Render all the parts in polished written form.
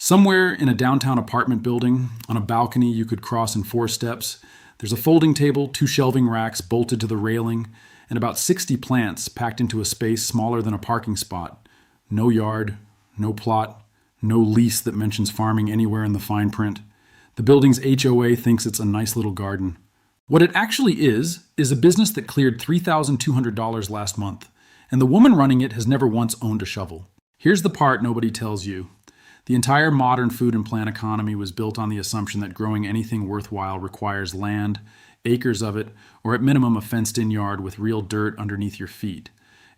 Somewhere in a downtown apartment building, on a balcony you could cross in 4 steps, there's a folding table, 2 shelving racks bolted to the railing, and about 60 plants packed into a space smaller than a parking spot. No yard, no plot, no lease that mentions farming anywhere in the fine print. The building's HOA thinks it's a nice little garden. What it actually is a business that cleared $3,200 last month, and the woman running it has never once owned a shovel. Here's the part nobody tells you. The entire modern food and plant economy was built on the assumption that growing anything worthwhile requires land, acres of it, or at minimum a fenced-in yard with real dirt underneath your feet.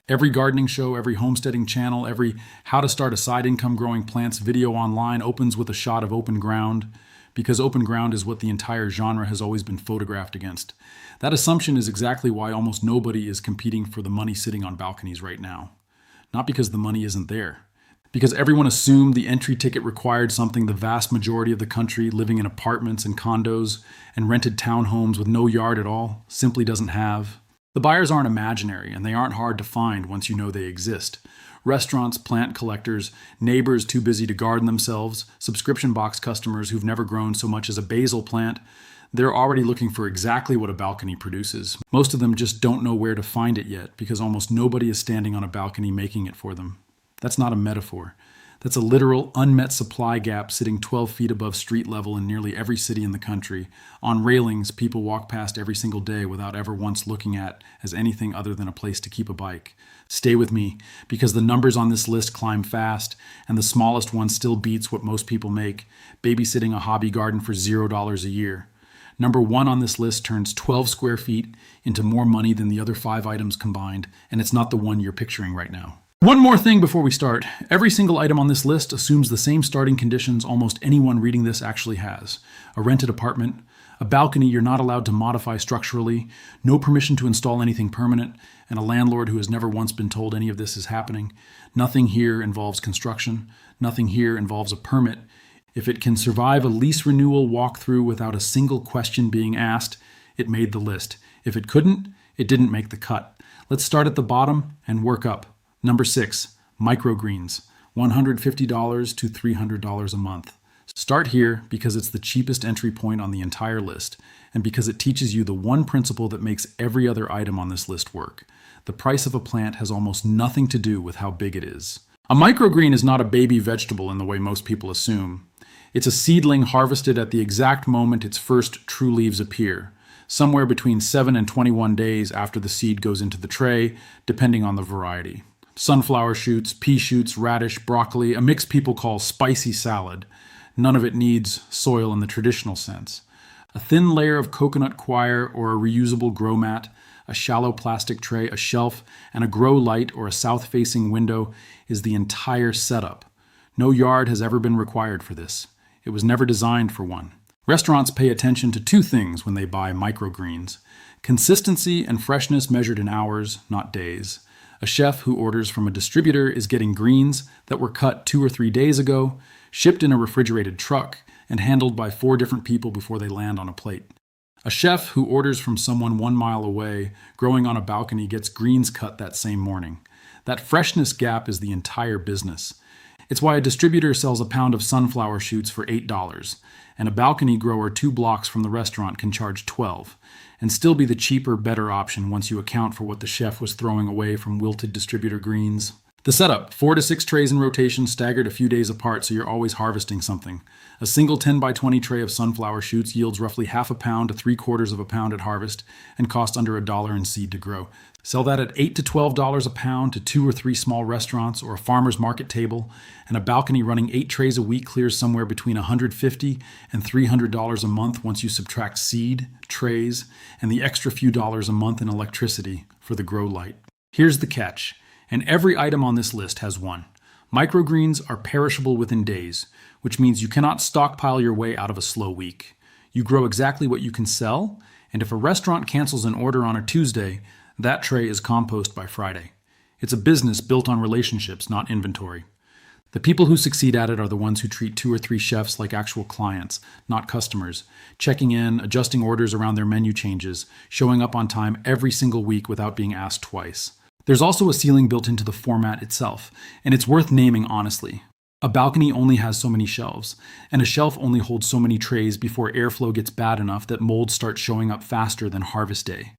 Every gardening show, every homesteading channel, every how to start a side income growing plants video online opens with a shot of open ground, because open ground is what the entire genre has always been photographed against. That assumption is exactly why almost nobody is competing for the money sitting on balconies right now. Not because the money isn't there. Because everyone assumed the entry ticket required something the vast majority of the country living in apartments and condos and rented townhomes with no yard at all simply doesn't have. The buyers aren't imaginary, and they aren't hard to find once you know they exist. Restaurants, plant collectors, neighbors too busy to garden themselves, subscription box customers who've never grown so much as a basil plant, they're already looking for exactly what a balcony produces. Most of them just don't know where to find it yet because almost nobody is standing on a balcony making it for them. That's not a metaphor. That's a literal unmet supply gap sitting 12 feet above street level in nearly every city in the country, on railings people walk past every single day without ever once looking at as anything other than a place to keep a bike. Stay with me, because the numbers on this list climb fast, and the smallest one still beats what most people make, babysitting a hobby garden for $0 a year. Number 1 on this list turns 12 square feet into more money than the other 5 items combined, and it's not the one you're picturing right now. One more thing before we start. Every single item on this list assumes the same starting conditions almost anyone reading this actually has. A rented apartment, a balcony you're not allowed to modify structurally, no permission to install anything permanent, and a landlord who has never once been told any of this is happening. Nothing here involves construction. Nothing here involves a permit. If it can survive a lease renewal walkthrough without a single question being asked, it made the list. If it couldn't, it didn't make the cut. Let's start at the bottom and work up. Number 6, Microgreens, $150 to $300 a month. Start here because it's the cheapest entry point on the entire list, and because it teaches you the one principle that makes every other item on this list work. The price of a plant has almost nothing to do with how big it is. A microgreen is not a baby vegetable in the way most people assume. It's a seedling harvested at the exact moment its first true leaves appear, somewhere between 7 and 21 days after the seed goes into the tray, depending on the variety. Sunflower shoots, pea shoots, radish, broccoli, a mix people call spicy salad. None of it needs soil in the traditional sense. A thin layer of coconut coir or a reusable grow mat, a shallow plastic tray, a shelf, and a grow light or a south-facing window is the entire setup. No yard has ever been required for this. It was never designed for one. Restaurants pay attention to 2 things when they buy microgreens: consistency and freshness measured in hours, not days. A chef who orders from a distributor is getting greens that were cut 2 or 3 days ago, shipped in a refrigerated truck, and handled by 4 different people before they land on a plate. A chef who orders from someone 1 mile away, growing on a balcony, gets greens cut that same morning. That freshness gap is the entire business. It's why a distributor sells a pound of sunflower shoots for $8, and a balcony grower 2 blocks from the restaurant can charge $12, and still be the cheaper, better option once you account for what the chef was throwing away from wilted distributor greens. The setup: 4 to 6 trays in rotation, staggered a few days apart so you're always harvesting something. A single 10 by 20 tray of sunflower shoots yields roughly half a pound to 3/4 of a pound at harvest and costs under $1 in seed to grow. Sell that at $8 to $12 a pound to 2 or 3 small restaurants or a farmer's market table, and a balcony running 8 trays a week clears somewhere between $150 and $300 a month once you subtract seed, trays, and the extra few dollars a month in electricity for the grow light. Here's the catch, and every item on this list has one. Microgreens are perishable within days, which means you cannot stockpile your way out of a slow week. You grow exactly what you can sell, and if a restaurant cancels an order on a Tuesday, that tray is compost by Friday. It's a business built on relationships, not inventory. The people who succeed at it are the ones who treat 2 or 3 chefs like actual clients, not customers, checking in, adjusting orders around their menu changes, showing up on time every single week without being asked twice. There's also a ceiling built into the format itself, and it's worth naming honestly. A balcony only has so many shelves, and a shelf only holds so many trays before airflow gets bad enough that mold starts showing up faster than harvest day.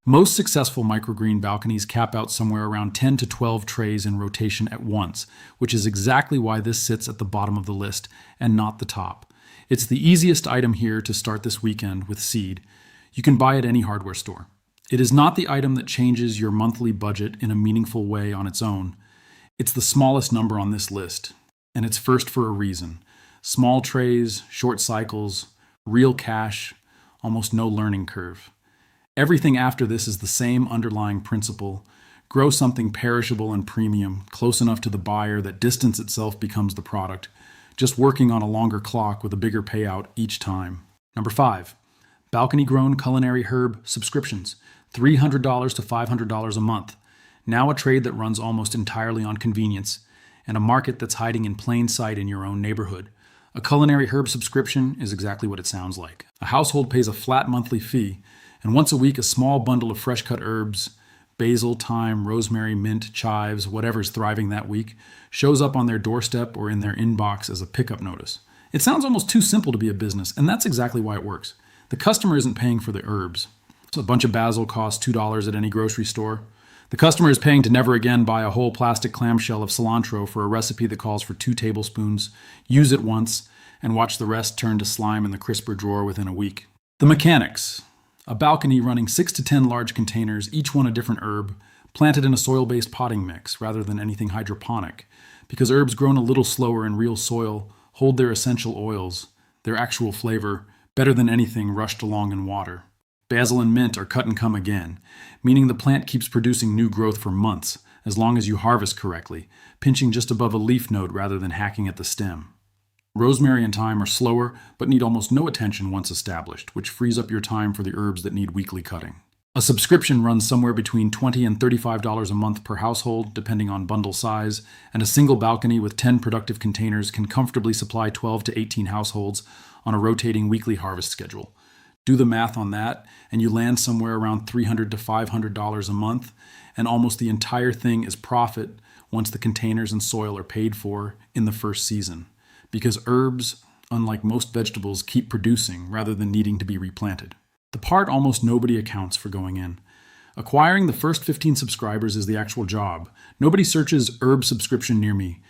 Most successful microgreen balconies cap out somewhere around 10 to 12 trays in rotation at once, which is exactly why this sits at the bottom of the list and not the top. It's the easiest item here to start this weekend with seed. You can buy at any hardware store. It is not the item that changes your monthly budget in a meaningful way on its own. It's the smallest number on this list, and it's first for a reason. Small trays, short cycles, real cash, almost no learning curve. Everything after this is the same underlying principle. Grow something perishable and premium, close enough to the buyer that distance itself becomes the product, just working on a longer clock with a bigger payout each time. Number 5, balcony-grown culinary herb subscriptions, $300 to $500 a month. Now a trade that runs almost entirely on convenience, and a market that's hiding in plain sight in your own neighborhood. A culinary herb subscription is exactly what it sounds like. A household pays a flat monthly fee, and once a week a small bundle of fresh-cut herbs, basil, thyme, rosemary, mint, chives, whatever's thriving that week, shows up on their doorstep or in their inbox as a pickup notice. It sounds almost too simple to be a business, and that's exactly why it works. The customer isn't paying for the herbs. So a bunch of basil costs $2 at any grocery store. The customer is paying to never again buy a whole plastic clamshell of cilantro for a recipe that calls for 2 tablespoons, use it once, and watch the rest turn to slime in the crisper drawer within a week. The mechanics. A balcony running 6 to 10 large containers, each one a different herb, planted in a soil-based potting mix rather than anything hydroponic, because herbs grown a little slower in real soil hold their essential oils, their actual flavor, better than anything rushed along in water. Basil and mint are cut and come again, meaning the plant keeps producing new growth for months, as long as you harvest correctly, pinching just above a leaf node rather than hacking at the stem. Rosemary and thyme are slower, but need almost no attention once established, which frees up your time for the herbs that need weekly cutting. A subscription runs somewhere between $20 and $35 a month per household, depending on bundle size, and a single balcony with 10 productive containers can comfortably supply 12 to 18 households on a rotating weekly harvest schedule. Do the math on that, and you land somewhere around $300 to $500 a month, and almost the entire thing is profit once the containers and soil are paid for in the first season. Because herbs, unlike most vegetables, keep producing rather than needing to be replanted. The part almost nobody accounts for going in. Acquiring the first 15 subscribers is the actual job. Nobody searches herb subscription near me.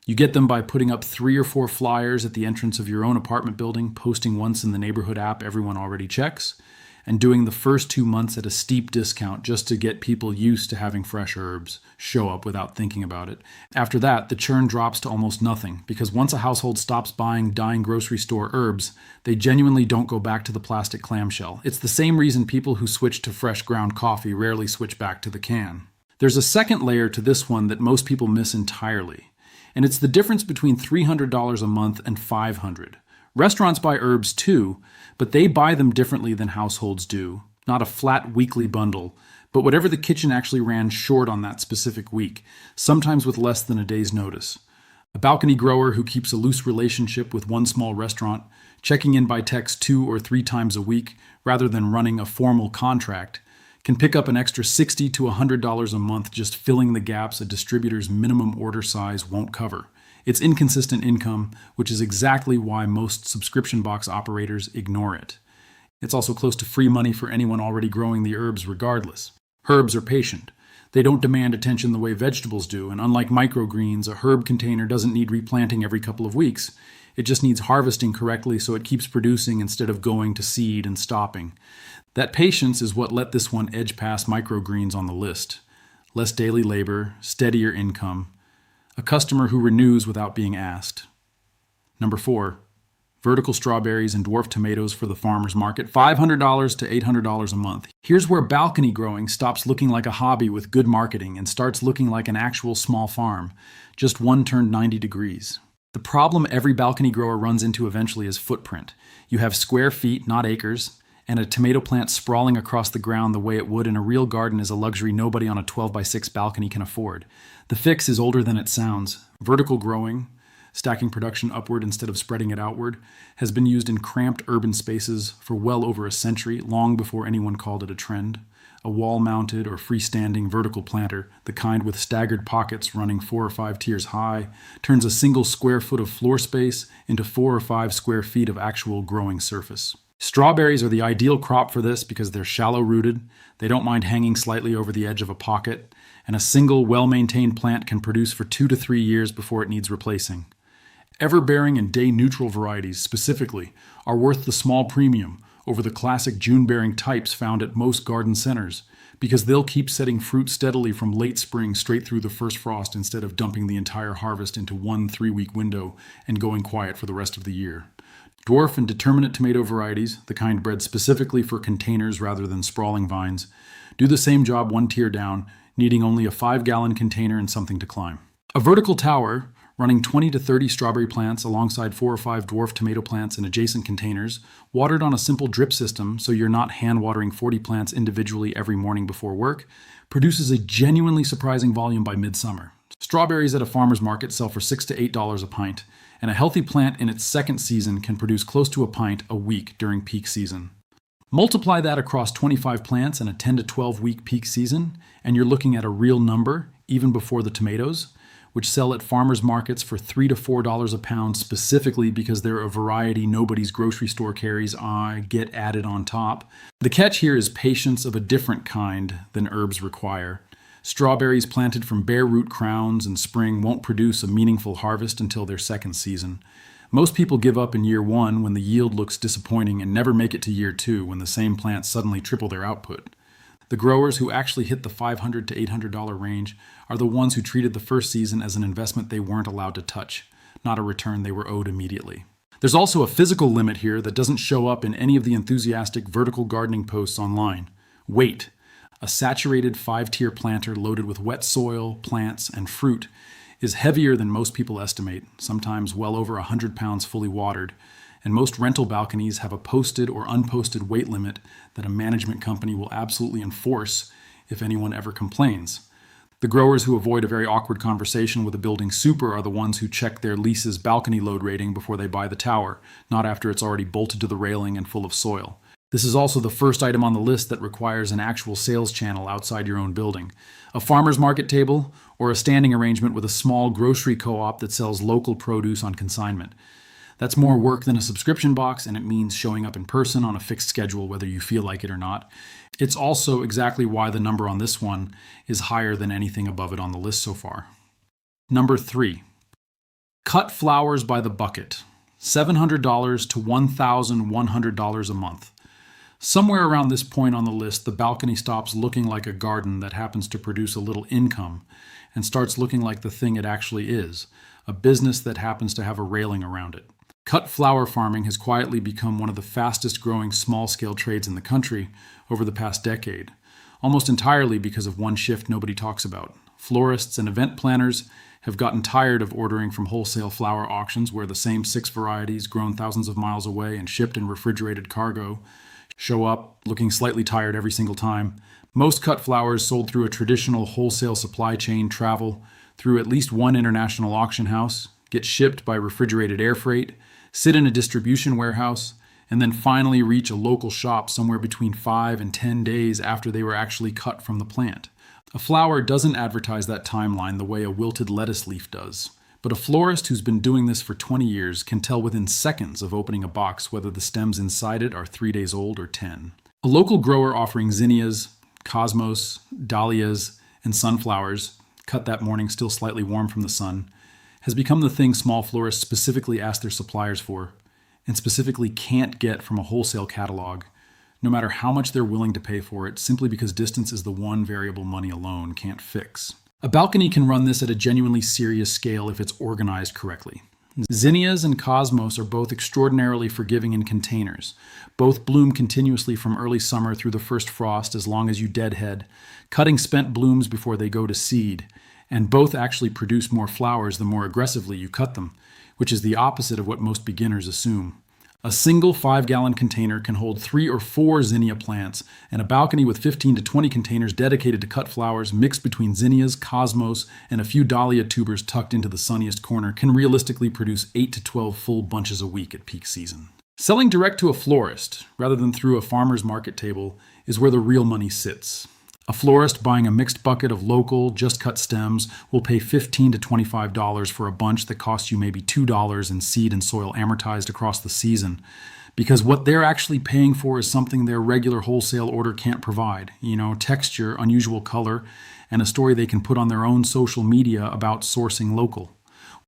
You get them by putting up 3 or 4 flyers at the entrance of your own apartment building, posting once in the neighborhood app everyone already checks, and doing the first 2 months at a steep discount just to get people used to having fresh herbs show up without thinking about it. After that, the churn drops to almost nothing, because once a household stops buying dying grocery store herbs, they genuinely don't go back to the plastic clamshell. It's the same reason people who switch to fresh ground coffee rarely switch back to the can. There's a second layer to this one that most people miss entirely, and it's the difference between $300 a month and $500. Restaurants buy herbs too, but they buy them differently than households do. Not a flat weekly bundle, but whatever the kitchen actually ran short on that specific week, sometimes with less than a day's notice. A balcony grower who keeps a loose relationship with one small restaurant, checking in by text 2 or 3 times a week rather than running a formal contract, can pick up an extra $60 to $100 a month just filling the gaps a distributor's minimum order size won't cover. It's inconsistent income, which is exactly why most subscription box operators ignore it. It's also close to free money for anyone already growing the herbs regardless. Herbs are patient. They don't demand attention the way vegetables do, and unlike microgreens, a herb container doesn't need replanting every couple of weeks. It just needs harvesting correctly so it keeps producing instead of going to seed and stopping. That patience is what let this one edge past microgreens on the list. Less daily labor, steadier income, a customer who renews without being asked. Number 4, vertical strawberries and dwarf tomatoes for the farmer's market, $500 to $800 a month. Here's where balcony growing stops looking like a hobby with good marketing and starts looking like an actual small farm, just one turned 90 degrees. The problem every balcony grower runs into eventually is footprint. You have square feet, not acres, and a tomato plant sprawling across the ground the way it would in a real garden is a luxury nobody on a 12x6 balcony can afford. The fix is older than it sounds. Vertical growing, stacking production upward instead of spreading it outward, has been used in cramped urban spaces for well over a century, long before anyone called it a trend. a wall-mounted or freestanding vertical planter, the kind with staggered pockets running 4 or 5 tiers high, turns a single square foot of floor space into 4 or 5 square feet of actual growing surface. Strawberries are the ideal crop for this because they're shallow-rooted, they don't mind hanging slightly over the edge of a pocket, and a single, well-maintained plant can produce for 2 to 3 years before it needs replacing. Everbearing and day-neutral varieties, specifically, are worth the small premium over the classic June-bearing types found at most garden centers, because they'll keep setting fruit steadily from late spring straight through the first frost instead of dumping the entire harvest into one 3-week window and going quiet for the rest of the year. Dwarf and determinate tomato varieties, the kind bred specifically for containers rather than sprawling vines, do the same job 1 tier down, needing only a 5-gallon container and something to climb. A vertical tower, running 20 to 30 strawberry plants alongside 4 or 5 dwarf tomato plants in adjacent containers, watered on a simple drip system so you're not hand-watering 40 plants individually every morning before work, produces a genuinely surprising volume by midsummer. Strawberries at a farmer's market sell for $6 to $8 a pint, and a healthy plant in its second season can produce close to a pint a week during peak season. Multiply that across 25 plants in a 10 to 12 week peak season, and you're looking at a real number, even before the tomatoes, which sell at farmers markets for $3 to $4 a pound specifically because they're a variety nobody's grocery store carries get added on top. The catch here is patience of a different kind than herbs require. Strawberries planted from bare root crowns in spring won't produce a meaningful harvest until their second season. Most people give up in year 1 when the yield looks disappointing and never make it to year 2 when the same plants suddenly triple their output. The growers who actually hit the $500 to $800 range are the ones who treated the first season as an investment they weren't allowed to touch, not a return they were owed immediately. There's also a physical limit here that doesn't show up in any of the enthusiastic vertical gardening posts online. Weight. A saturated 5-tier planter loaded with wet soil, plants, and fruit is heavier than most people estimate, sometimes well over 100 pounds fully watered, and most rental balconies have a posted or unposted weight limit that a management company will absolutely enforce if anyone ever complains. The growers who avoid a very awkward conversation with a building super are the ones who check their lease's balcony load rating before they buy the tower, not after it's already bolted to the railing and full of soil. This is also the first item on the list that requires an actual sales channel outside your own building. A farmer's market table or a standing arrangement with a small grocery co-op that sells local produce on consignment. That's more work than a subscription box, and it means showing up in person on a fixed schedule whether you feel like it or not. It's also exactly why the number on this one is higher than anything above it on the list so far. Number 3. Cut flowers by the bucket. $700 to $1,100 a month. Somewhere around this point on the list, the balcony stops looking like a garden that happens to produce a little income and starts looking like the thing it actually is, a business that happens to have a railing around it. Cut flower farming has quietly become one of the fastest growing small-scale trades in the country over the past decade, almost entirely because of one shift nobody talks about. Florists and event planners have gotten tired of ordering from wholesale flower auctions where the same 6 varieties grown thousands of miles away and shipped in refrigerated cargo show up looking slightly tired every single time. Most cut flowers sold through a traditional wholesale supply chain travel through at least one international auction house, get shipped by refrigerated air freight, sit in a distribution warehouse, and then finally reach a local shop somewhere between 5 and 10 days after they were actually cut from the plant. A flower doesn't advertise that timeline the way a wilted lettuce leaf does, but a florist who's been doing this for 20 years can tell within seconds of opening a box whether the stems inside it are 3 days old or 10. A local grower offering zinnias, cosmos, dahlias, and sunflowers, cut that morning still slightly warm from the sun, has become the thing small florists specifically ask their suppliers for, and specifically can't get from a wholesale catalog, no matter how much they're willing to pay for it, simply because distance is the one variable money alone can't fix. A balcony can run this at a genuinely serious scale if it's organized correctly. Zinnias and cosmos are both extraordinarily forgiving in containers. Both bloom continuously from early summer through the first frost as long as you deadhead, cutting spent blooms before they go to seed, and both actually produce more flowers the more aggressively you cut them, which is the opposite of what most beginners assume. A single 5-gallon container can hold 3 or 4 zinnia plants, and a balcony with 15 to 20 containers dedicated to cut flowers mixed between zinnias, cosmos, and a few dahlia tubers tucked into the sunniest corner can realistically produce 8 to 12 full bunches a week at peak season. Selling direct to a florist, rather than through a farmer's market table, is where the real money sits. A florist buying a mixed bucket of local, just-cut stems will pay $15 to $25 for a bunch that costs you maybe $2 in seed and soil amortized across the season. Because what they're actually paying for is something their regular wholesale order can't provide. Texture, unusual color, and a story they can put on their own social media about sourcing local.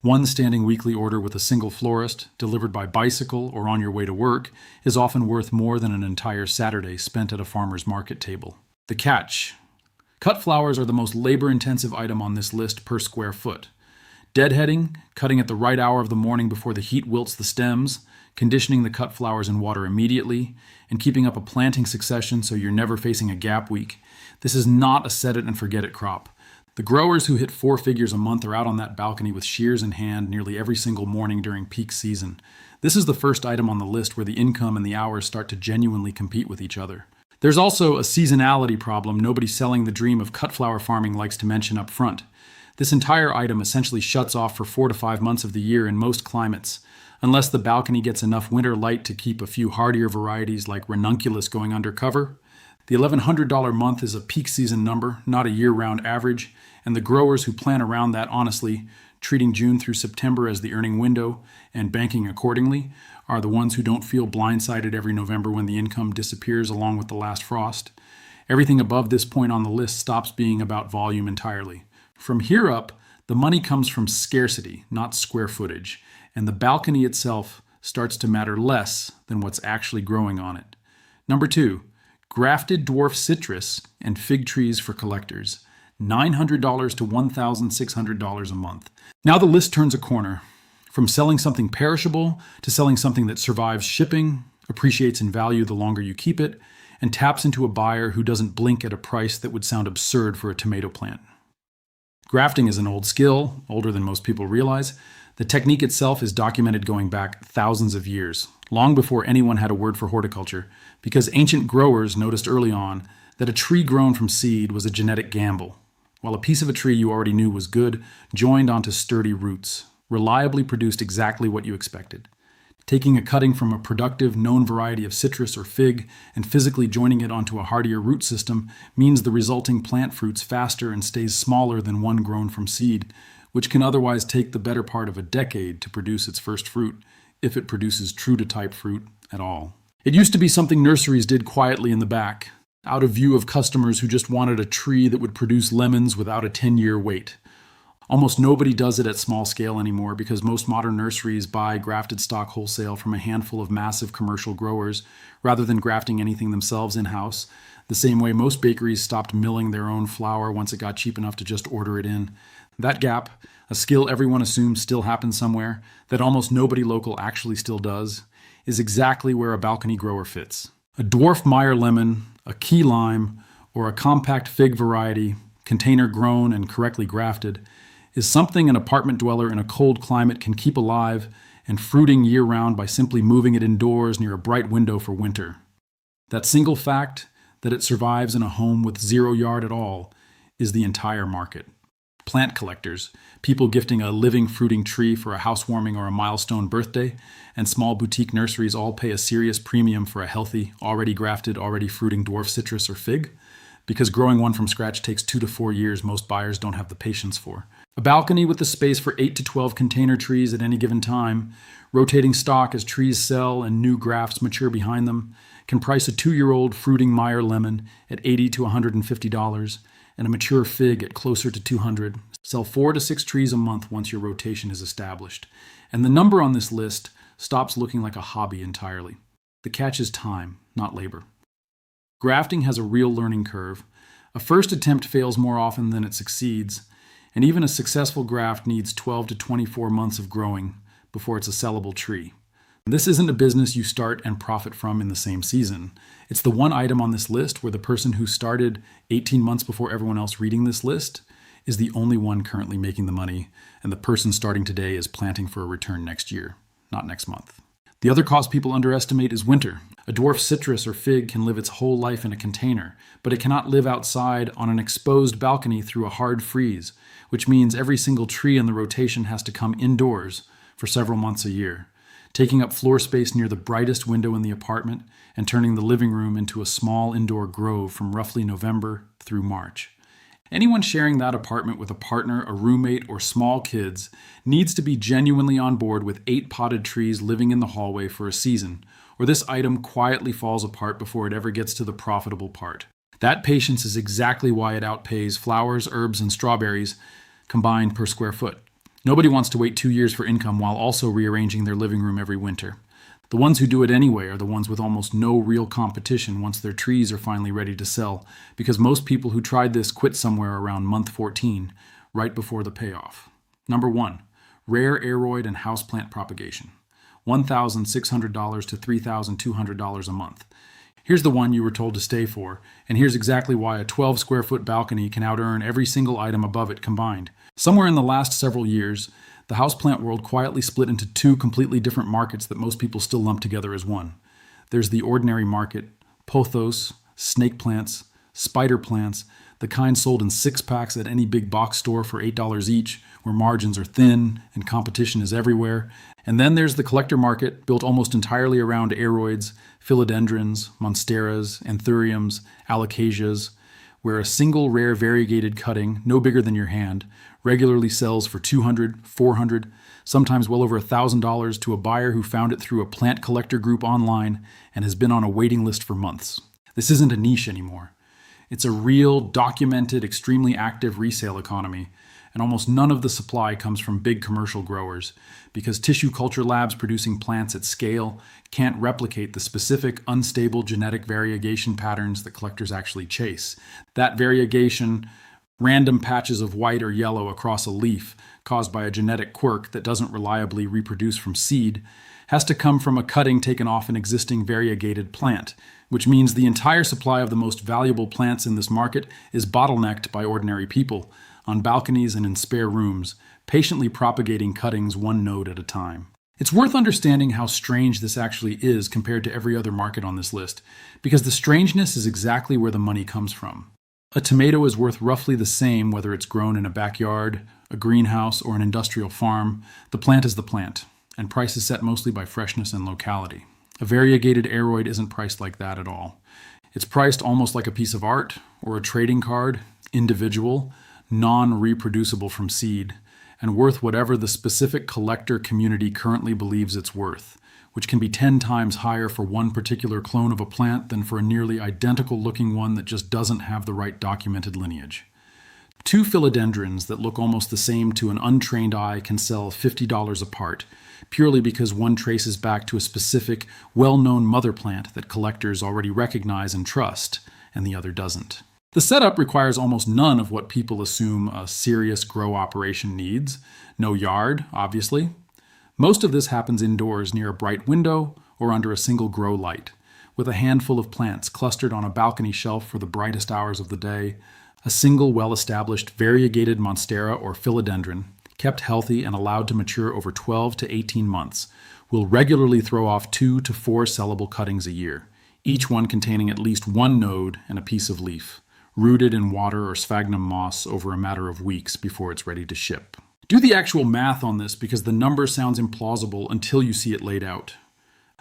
One standing weekly order with a single florist, delivered by bicycle or on your way to work, is often worth more than an entire Saturday spent at a farmer's market table. The catch. Cut flowers are the most labor-intensive item on this list per square foot. Deadheading, cutting at the right hour of the morning before the heat wilts the stems, conditioning the cut flowers in water immediately, and keeping up a planting succession so you're never facing a gap week. This is not a set-it-and-forget-it crop. The growers who hit 4 figures a month are out on that balcony with shears in hand nearly every single morning during peak season. This is the first item on the list where the income and the hours start to genuinely compete with each other. There's also a seasonality problem nobody selling the dream of cut flower farming likes to mention up front. This entire item essentially shuts off for 4 to 5 months of the year in most climates, unless the balcony gets enough winter light to keep a few hardier varieties like ranunculus going undercover. The $1,100 month is a peak season number, not a year-round average, and the growers who plan around that honestly, treating June through September as the earning window and banking accordingly, are the ones who don't feel blindsided every November when the income disappears along with the last frost. Everything above this point on the list stops being about volume entirely. From here up, the money comes from scarcity, not square footage, and the balcony itself starts to matter less than what's actually growing on it. Number 2, grafted dwarf citrus and fig trees for collectors. $900 to $1,600 a month. Now the list turns a corner. From selling something perishable to selling something that survives shipping, appreciates in value the longer you keep it, and taps into a buyer who doesn't blink at a price that would sound absurd for a tomato plant. Grafting is an old skill, older than most people realize. The technique itself is documented going back thousands of years, long before anyone had a word for horticulture, because ancient growers noticed early on that a tree grown from seed was a genetic gamble, while a piece of a tree you already knew was good joined onto sturdy roots, reliably produced exactly what you expected. Taking a cutting from a productive, known variety of citrus or fig and physically joining it onto a hardier root system means the resulting plant fruits faster and stays smaller than one grown from seed, which can otherwise take the better part of a decade to produce its first fruit, if it produces true-to-type fruit at all. It used to be something nurseries did quietly in the back, out of view of customers who just wanted a tree that would produce lemons without a 10-year wait. Almost nobody does it at small scale anymore because most modern nurseries buy grafted stock wholesale from a handful of massive commercial growers rather than grafting anything themselves in-house, the same way most bakeries stopped milling their own flour once it got cheap enough to just order it in. That gap, a skill everyone assumes still happens somewhere, that almost nobody local actually still does, is exactly where a balcony grower fits. A dwarf Meyer lemon, a key lime, or a compact fig variety, container grown and correctly grafted, is something an apartment dweller in a cold climate can keep alive and fruiting year-round by simply moving it indoors near a bright window for winter. That single fact that it survives in a home with 0 yard at all is the entire market. Plant collectors, people gifting a living fruiting tree for a housewarming or a milestone birthday, and small boutique nurseries all pay a serious premium for a healthy, already grafted, already fruiting dwarf citrus or fig. Because growing one from scratch takes 2 to 4 years most buyers don't have the patience for. A balcony with the space for 8 to 12 container trees at any given time, rotating stock as trees sell and new grafts mature behind them, can price a 2-year-old fruiting Meyer lemon at $80 to $150 and a mature fig at closer to $200. Sell 4 to 6 trees a month once your rotation is established. And the number on this list stops looking like a hobby entirely. The catch is time, not labor. Grafting has a real learning curve. A first attempt fails more often than it succeeds, and even a successful graft needs 12 to 24 months of growing before it's a sellable tree. This isn't a business you start and profit from in the same season. It's the one item on this list where the person who started 18 months before everyone else reading this list is the only one currently making the money, and the person starting today is planting for a return next year, not next month. The other cost people underestimate is winter. A dwarf citrus or fig can live its whole life in a container, but it cannot live outside on an exposed balcony through a hard freeze, which means every single tree in the rotation has to come indoors for several months a year. taking up floor space near the brightest window in the apartment and turning the living room into a small indoor grove from roughly November through March. Anyone sharing that apartment with a partner, a roommate, or small kids needs to be genuinely on board with 8 potted trees living in the hallway for a season, or this item quietly falls apart before it ever gets to the profitable part. That patience is exactly why it outpays flowers, herbs, and strawberries combined per square foot. Nobody wants to wait 2 years for income while also rearranging their living room every winter. The ones who do it anyway are the ones with almost no real competition once their trees are finally ready to sell, because most people who tried this quit somewhere around month 14, right before the payoff. Number 1, rare aroid and houseplant propagation. $1,600 to $3,200 a month. Here's the one you were told to stay for, and here's exactly why a 12 square foot balcony can out-earn every single item above it combined. Somewhere in the last several years, the houseplant world quietly split into 2 completely different markets that most people still lump together as one. There's the ordinary market, pothos, snake plants, spider plants, the kind sold in 6-packs at any big box store for $8 each, where margins are thin and competition is everywhere. And then there's the collector market, built almost entirely around aroids, philodendrons, monsteras, anthuriums, alocasias, where a single rare variegated cutting, no bigger than your hand, regularly sells for $200, $400, sometimes well over $1,000 to a buyer who found it through a plant collector group online and has been on a waiting list for months. This isn't a niche anymore. It's a real, documented, extremely active resale economy, and almost none of the supply comes from big commercial growers, because tissue culture labs producing plants at scale can't replicate the specific, unstable genetic variegation patterns that collectors actually chase. That variegation, random patches of white or yellow across a leaf caused by a genetic quirk that doesn't reliably reproduce from seed, has to come from a cutting taken off an existing variegated plant, which means the entire supply of the most valuable plants in this market is bottlenecked by ordinary people, on balconies and in spare rooms, patiently propagating cuttings one node at a time. It's worth understanding how strange this actually is compared to every other market on this list, because the strangeness is exactly where the money comes from. A tomato is worth roughly the same whether it's grown in a backyard, a greenhouse, or an industrial farm. The plant is the plant, and price is set mostly by freshness and locality. A variegated aroid isn't priced like that at all. It's priced almost like a piece of art or a trading card, individual, non-reproducible from seed, and worth whatever the specific collector community currently believes it's worth, which can be 10 times higher for one particular clone of a plant than for a nearly identical looking one that just doesn't have the right documented lineage. 2 philodendrons that look almost the same to an untrained eye can sell $50 apart, purely because one traces back to a specific, well-known mother plant that collectors already recognize and trust, and the other doesn't. The setup requires almost none of what people assume a serious grow operation needs. No yard, obviously. Most of this happens indoors near a bright window or under a single grow light, with a handful of plants clustered on a balcony shelf for the brightest hours of the day, a single well-established variegated monstera or philodendron, kept healthy and allowed to mature over 12 to 18 months, will regularly throw off 2 to 4 sellable cuttings a year, each one containing at least one node and a piece of leaf, rooted in water or sphagnum moss over a matter of weeks before it's ready to ship. Do the actual math on this because the number sounds implausible until you see it laid out.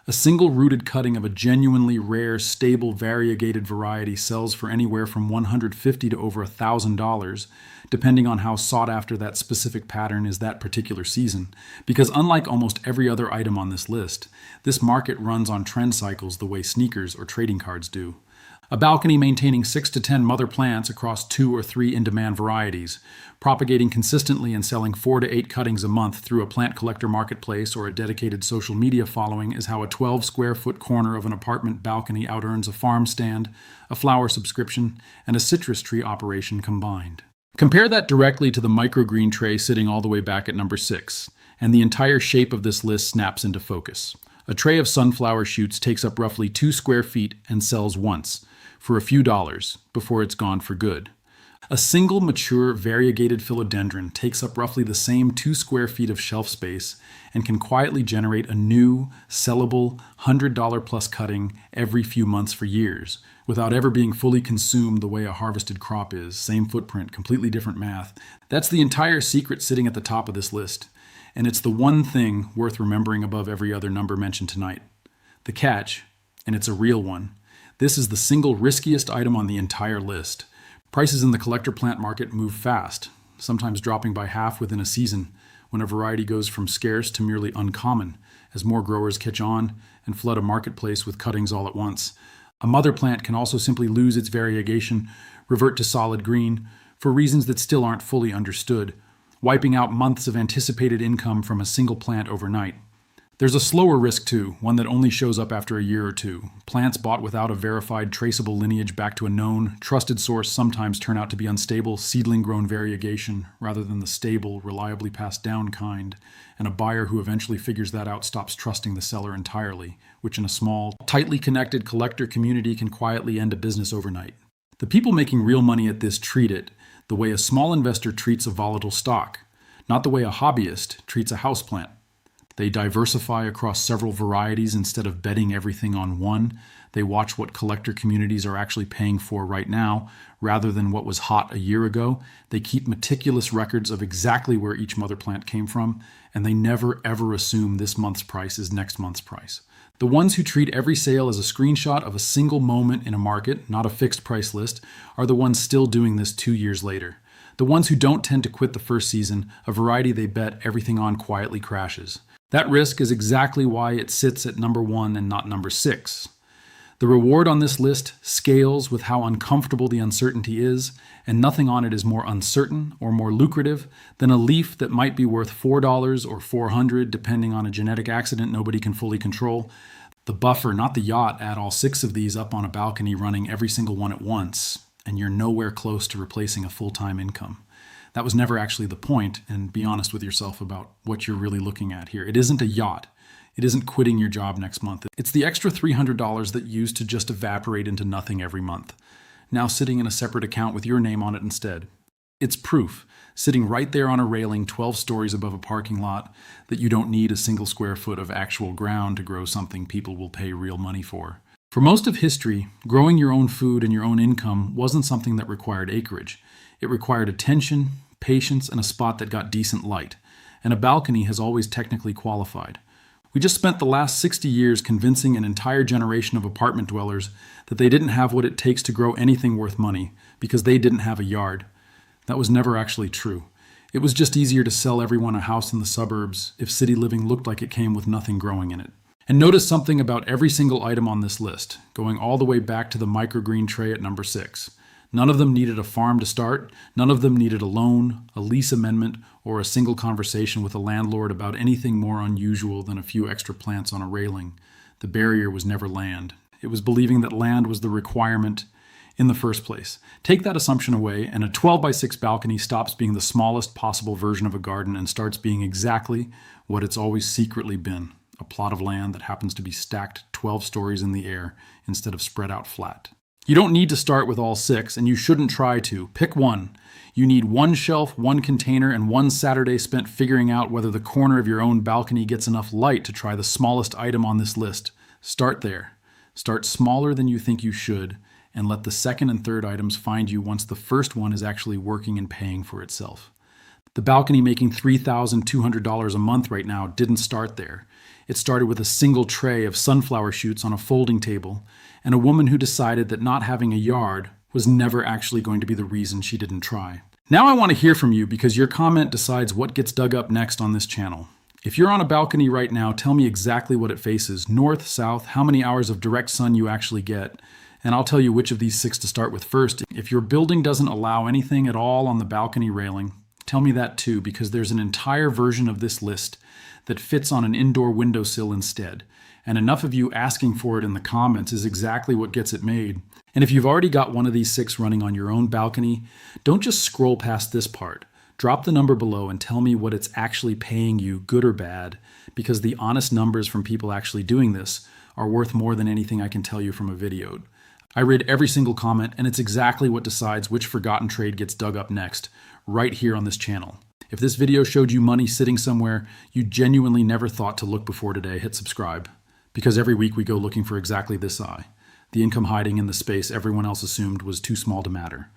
A single rooted cutting of a genuinely rare, stable, variegated variety sells for anywhere from $150 to over $1,000, depending on how sought after that specific pattern is that particular season, because unlike almost every other item on this list, this market runs on trend cycles the way sneakers or trading cards do. A balcony maintaining 6 to 10 mother plants across 2 or 3 in-demand varieties, propagating consistently and selling 4 to 8 cuttings a month through a plant collector marketplace or a dedicated social media following is how a 12 square foot corner of an apartment balcony out-earns a farm stand, a flower subscription, and a citrus tree operation combined. Compare that directly to the microgreen tray sitting all the way back at number 6, and the entire shape of this list snaps into focus. A tray of sunflower shoots takes up roughly 2 square feet and sells once, for a few dollars, before it's gone for good. A single mature variegated philodendron takes up roughly the same 2 square feet of shelf space and can quietly generate a new, sellable, $100 plus cutting every few months for years, without ever being fully consumed the way a harvested crop is. Same footprint, completely different math. That's the entire secret sitting at the top of this list. And it's the one thing worth remembering above every other number mentioned tonight. The catch, and it's a real one, this is the single riskiest item on the entire list. Prices in the collector plant market move fast, sometimes dropping by half within a season, when a variety goes from scarce to merely uncommon, as more growers catch on and flood a marketplace with cuttings all at once. A mother plant can also simply lose its variegation, revert to solid green, for reasons that still aren't fully understood, wiping out months of anticipated income from a single plant overnight. There's a slower risk too, one that only shows up after a year or two. Plants bought without a verified traceable lineage back to a known, trusted source sometimes turn out to be unstable, seedling-grown variegation, rather than the stable, reliably passed down kind, and a buyer who eventually figures that out stops trusting the seller entirely, which in a small, tightly connected collector community can quietly end a business overnight. The people making real money at this treat it the way a small investor treats a volatile stock, not the way a hobbyist treats a houseplant. They diversify across several varieties instead of betting everything on one. They watch what collector communities are actually paying for right now, rather than what was hot a year ago. They keep meticulous records of exactly where each mother plant came from, and they never ever assume this month's price is next month's price. The ones who treat every sale as a screenshot of a single moment in a market, not a fixed price list, are the ones still doing this 2 years later. The ones who don't tend to quit the first season, a variety they bet everything on quietly crashes. That risk is exactly why it sits at number 1 and not number 6. The reward on this list scales with how uncomfortable the uncertainty is, and nothing on it is more uncertain or more lucrative than a leaf that might be worth $4 or $400 depending on a genetic accident nobody can fully control. The buffer, not the yacht, add all 6 of these up on a balcony running every single one at once, and you're nowhere close to replacing a full-time income. That was never actually the point, and be honest with yourself about what you're really looking at here. It isn't a yacht. It isn't quitting your job next month. It's the extra $300 that used to just evaporate into nothing every month, now sitting in a separate account with your name on it instead. It's proof, sitting right there on a railing 12 stories above a parking lot, that you don't need a single square foot of actual ground to grow something people will pay real money for. For most of history, growing your own food and your own income wasn't something that required acreage. It required attention, patience, and a spot that got decent light. And a balcony has always technically qualified. We just spent the last 60 years convincing an entire generation of apartment dwellers that they didn't have what it takes to grow anything worth money because they didn't have a yard. That was never actually true. It was just easier to sell everyone a house in the suburbs if city living looked like it came with nothing growing in it. And notice something about every single item on this list, going all the way back to the microgreen tray at number 6. None of them needed a farm to start. None of them needed a loan, a lease amendment, or a single conversation with a landlord about anything more unusual than a few extra plants on a railing. The barrier was never land. It was believing that land was the requirement in the first place. Take that assumption away, and a 12x6 balcony stops being the smallest possible version of a garden and starts being exactly what it's always secretly been, a plot of land that happens to be stacked 12 stories in the air instead of spread out flat. You don't need to start with all 6, and you shouldn't try to. Pick one. You need one shelf, one container, and one Saturday spent figuring out whether the corner of your own balcony gets enough light to try the smallest item on this list. Start there. Start smaller than you think you should, and let the second and third items find you once the first one is actually working and paying for itself. The balcony making $3,200 a month right now didn't start there. It started with a single tray of sunflower shoots on a folding table, and a woman who decided that not having a yard was never actually going to be the reason she didn't try. Now I want to hear from you because your comment decides what gets dug up next on this channel. If you're on a balcony right now, tell me exactly what it faces, north, south, how many hours of direct sun you actually get, and I'll tell you which of these 6 to start with first. If your building doesn't allow anything at all on the balcony railing, tell me that too, because there's an entire version of this list that fits on an indoor windowsill instead. And enough of you asking for it in the comments is exactly what gets it made. And if you've already got one of these 6 running on your own balcony, don't just scroll past this part. Drop the number below and tell me what it's actually paying you, good or bad, because the honest numbers from people actually doing this are worth more than anything I can tell you from a video. I read every single comment, and it's exactly what decides which forgotten trade gets dug up next, right here on this channel. If this video showed you money sitting somewhere you genuinely never thought to look before today, hit subscribe. Because every week we go looking for exactly this eye, the income hiding in the space everyone else assumed was too small to matter.